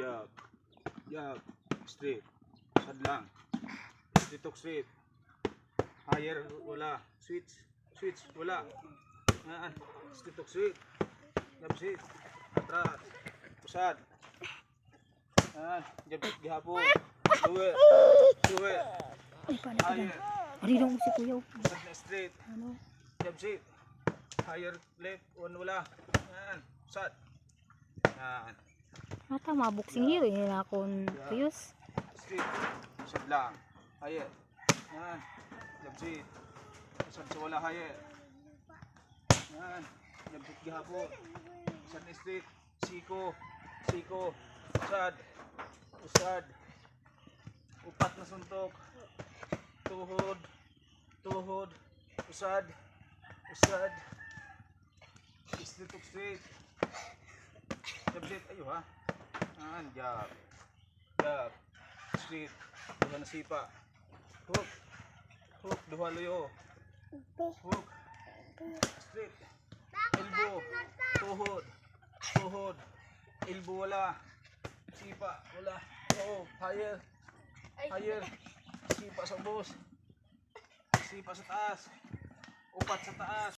Jab. Jab. Straight. Sad lang. Straight hook straight. Higher. Wala. Switch. Switch. Wala. Yan. Straight hook straight. Jab straight. Atras. Pusad. Yan. Jab straight gihapon. Duwe. Duwe. Ay, paano ka Higher. na? Ari lang si kuya. Pusad na straight. Ano? Jab straight. Higher left. Wala. Yan. Pusad. Yan. Mata, mabuksing hero. Hindi na akong kuyos. Straight. Pusad lang. Higher. Yan. Jab straight. Pusad sa wala higher. Yan. Jab straight gihapon. Pusad na straight. Siko. Siko. Pusad. Pusad. Upat na suntok. Tuhod. Tuhod. Pusad. Pusad. Straight hook straight. Jab straight. Ayo ha. Yan. Jab. Jab. Straight. Duha na sipa. Hook. Hook. Duha luyo. Hook. Straight. Elbow. Tuhod. Tuhod. Elbow wala. Sipa. Wala. Oo. Higher. Higher. Sipa sa ubos. Sipa sa taas. Upat sa taas.